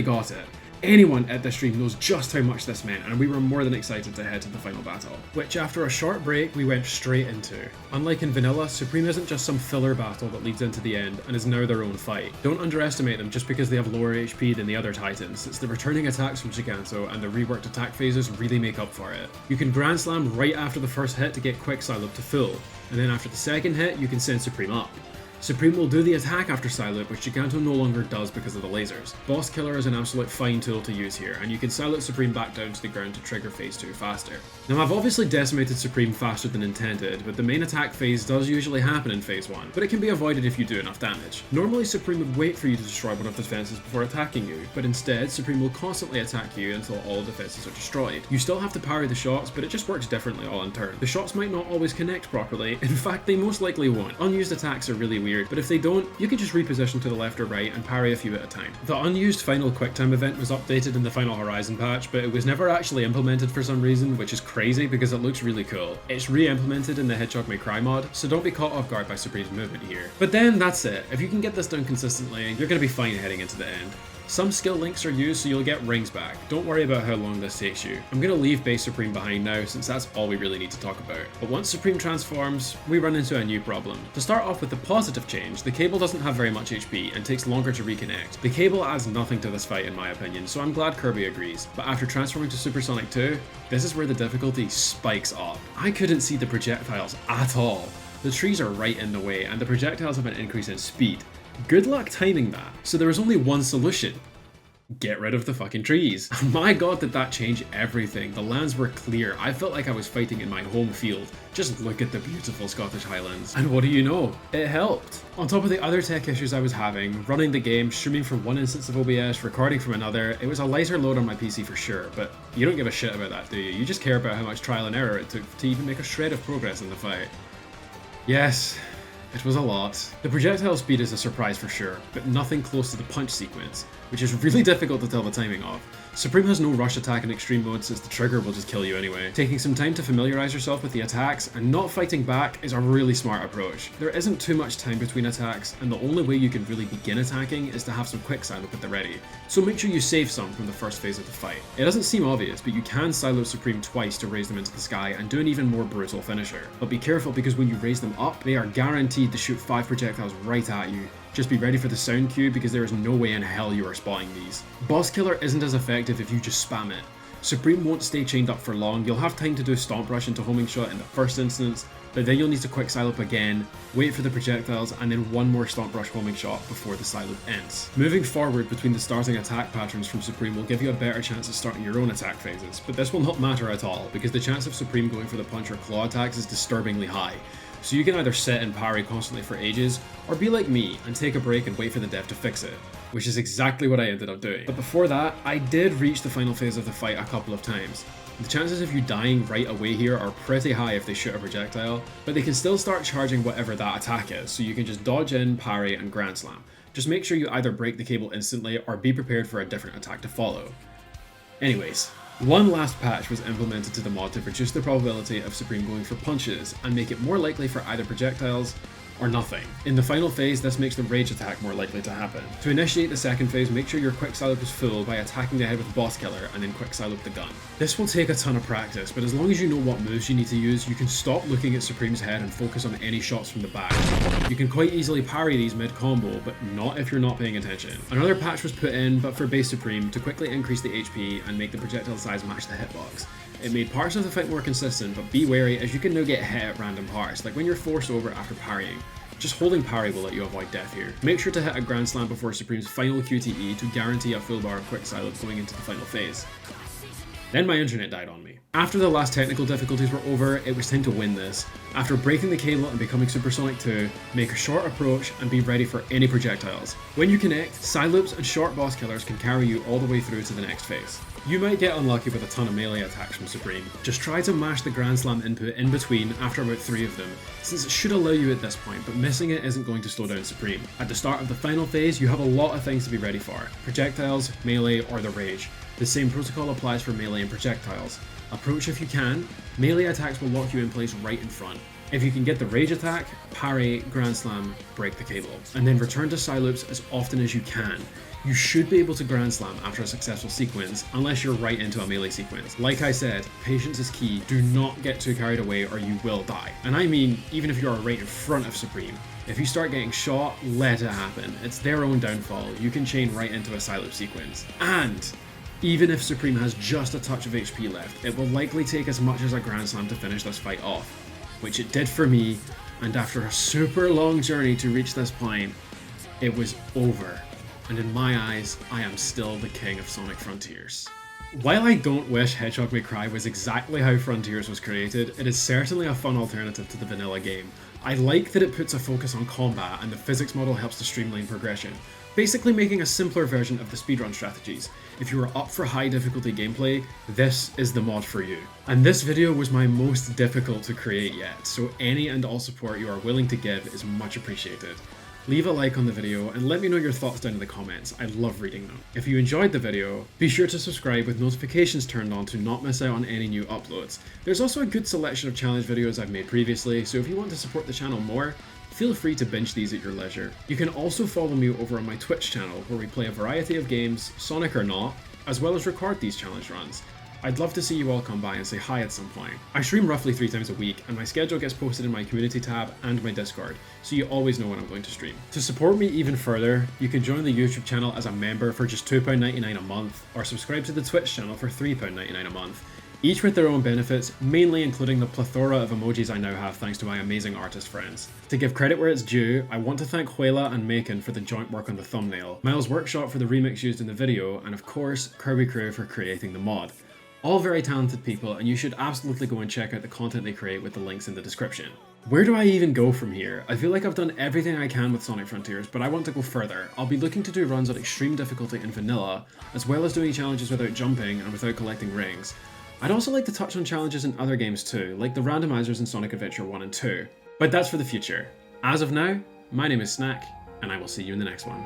got it. Anyone at this stream knows just how much this meant, and we were more than excited to head to the final battle, which after a short break we went straight into. Unlike in vanilla, Supreme isn't just some filler battle that leads into the end and is now their own fight. Don't underestimate them just because they have lower HP than the other titans, since the returning attacks from Giganto and the reworked attack phases really make up for it. You can Grand Slam right after the first hit to get Quick Psylocke to full, and then after the second hit you can send Supreme up. Supreme will do the attack after Psylocke, which Giganto no longer does because of the lasers. Boss Killer is an absolute fine tool to use here, and you can Psylocke Supreme back down to the ground to trigger phase 2 faster. Now I've obviously decimated Supreme faster than intended, but the main attack phase does usually happen in phase 1, but it can be avoided if you do enough damage. Normally Supreme would wait for you to destroy one of the defenses before attacking you, but instead Supreme will constantly attack you until all defenses are destroyed. You still have to parry the shots, but it just works differently all in turn. The shots might not always connect properly, in fact they most likely won't. Unused attacks are really weird, but if they don't, you can just reposition to the left or right and parry a few at a time. The unused final QuickTime event was updated in the Final Horizon patch, but it was never actually implemented for some reason, which is crazy because it looks really cool. It's re-implemented in the Hedgehog May Cry mod, so don't be caught off guard by Supreme's movement here. But then that's it. If you can get this done consistently, you're going to be fine heading into the end. Some skill links are used so you'll get rings back. Don't worry about how long this takes you. I'm going to leave base Supreme behind now since that's all we really need to talk about. But once Supreme transforms, we run into a new problem. To start off with the positive change, the cable doesn't have very much HP and takes longer to reconnect. The cable adds nothing to this fight in my opinion, so I'm glad Kirby agrees. But after transforming to Supersonic 2, this is where the difficulty spikes up. I couldn't see the projectiles at all. The trees are right in the way and the projectiles have an increase in speed. Good luck timing that. So there was only one solution. Get rid of the fucking trees. My god, did that change everything. The lands were clear. I felt like I was fighting in my home field. Just look at the beautiful Scottish Highlands. And what do you know? It helped. On top of the other tech issues I was having, running the game, streaming from one instance of OBS, recording from another, it was a lighter load on my PC for sure, but you don't give a shit about that, do you? You just care about how much trial and error it took to even make a shred of progress in the fight. Yes. It was a lot. The projectile speed is a surprise for sure, but nothing close to the punch sequence, which is really difficult to tell the timing of. Supreme has no rush attack in extreme mode since the trigger will just kill you anyway. Taking some time to familiarize yourself with the attacks and not fighting back is a really smart approach. There isn't too much time between attacks, and the only way you can really begin attacking is to have some quick Psylocke at the ready. So make sure you save some from the first phase of the fight. It doesn't seem obvious, but you can Psylocke Supreme twice to raise them into the sky and do an even more brutal finisher. But be careful because when you raise them up, they are guaranteed to shoot 5 projectiles right at you. Just be ready for the sound cue because there is no way in hell you are spotting these. Boss Killer isn't as effective if you just spam it. Supreme won't stay chained up for long, you'll have time to do Stomp Rush into Homing Shot in the first instance, but then you'll need to quick Psylocke again, wait for the projectiles, and then one more Stomp Rush Homing Shot before the Psylocke ends. Moving forward between the starting attack patterns from Supreme will give you a better chance of starting your own attack phases, but this will not matter at all, because the chance of Supreme going for the punch or claw attacks is disturbingly high. So you can either sit and parry constantly for ages, or be like me and take a break and wait for the dev to fix it, which is exactly what I ended up doing. But before that, I did reach the final phase of the fight a couple of times. The chances of you dying right away here are pretty high if they shoot a projectile, but they can still start charging whatever that attack is, so you can just dodge in, parry, and Grand Slam. Just make sure you either break the cable instantly or be prepared for a different attack to follow. Anyways, One last patch was implemented to the mod to reduce the probability of Supreme going for punches and make it more likely for either projectiles or nothing. In the final phase, this makes the rage attack more likely to happen. To initiate the second phase, make sure your quick Psyloop is full by attacking the head with Boss Killer and then quick Psyloop the gun. This will take a ton of practice, but as long as you know what moves you need to use, you can stop looking at Supreme's head and focus on any shots from the back. You can quite easily parry these mid-combo, but not if you're not paying attention. Another patch was put in, but for base Supreme, to quickly increase the HP and make the projectile size match the hitbox. It made parts of the fight more consistent, but be wary as you can now get hit at random parts, like when you're forced over after parrying. Just holding parry will let you avoid death here. Make sure to hit a Grand Slam before Supreme's final QTE to guarantee a full bar of quick Psyloop going into the final phase. Then my internet died on me. After the last technical difficulties were over, it was time to win this. After breaking the cable and becoming Supersonic 2, make a short approach and be ready for any projectiles. When you connect, Psyloops and short boss killers can carry you all the way through to the next phase. You might get unlucky with a ton of melee attacks from Supreme. Just try to mash the Grand Slam input in between after about 3 of them, since it should allow you at this point, but missing it isn't going to slow down Supreme. At the start of the final phase, you have a lot of things to be ready for. Projectiles, melee, or the rage. The same protocol applies for melee and projectiles. Approach if you can. Melee attacks will lock you in place right in front. If you can get the rage attack, parry, Grand Slam, break the cable, and then return to Psyloops as often as you can. You should be able to Grand Slam after a successful sequence, unless you're right into a melee sequence. Like I said, patience is key. Do not get too carried away or you will die. And I mean, even if you are right in front of Supreme. If you start getting shot, let it happen. It's their own downfall. You can chain right into a Psyloop sequence. And even if Supreme has just a touch of HP left, it will likely take as much as a Grand Slam to finish this fight off, which it did for me, and after a super long journey to reach this point, it was over. And in my eyes, I am still the king of Sonic Frontiers. While I don't wish Hedgehog May Cry was exactly how Frontiers was created, it is certainly a fun alternative to the vanilla game. I like that it puts a focus on combat and the physics model helps to streamline progression, basically making a simpler version of the speedrun strategies. If you are up for high difficulty gameplay, this is the mod for you. And this video was my most difficult to create yet, so any and all support you are willing to give is much appreciated. Leave a like on the video and let me know your thoughts down in the comments. I love reading them. If you enjoyed the video, be sure to subscribe with notifications turned on to not miss out on any new uploads. There's also a good selection of challenge videos I've made previously, so if you want to support the channel more, feel free to binge these at your leisure. You can also follow me over on my Twitch channel where we play a variety of games, Sonic or not, as well as record these challenge runs. I'd love to see you all come by and say hi at some point. I stream roughly 3 times a week and my schedule gets posted in my community tab and my Discord, so you always know when I'm going to stream. To support me even further, you can join the YouTube channel as a member for just £2.99 a month, or subscribe to the Twitch channel for £3.99 a month. Each with their own benefits, mainly including the plethora of emojis I now have thanks to my amazing artist friends. To give credit where it's due, I want to thank Hweilla and Makon for the joint work on the thumbnail, Miles Workshop for the remix used in the video, and of course, Kirby Crew for creating the mod. All very talented people, and you should absolutely go and check out the content they create with the links in the description. Where do I even go from here? I feel like I've done everything I can with Sonic Frontiers, but I want to go further. I'll be looking to do runs on extreme difficulty in vanilla, as well as doing challenges without jumping and without collecting rings. I'd also like to touch on challenges in other games too, like the randomizers in Sonic Adventure 1 and 2. But that's for the future. As of now, my name is Snack, and I will see you in the next one.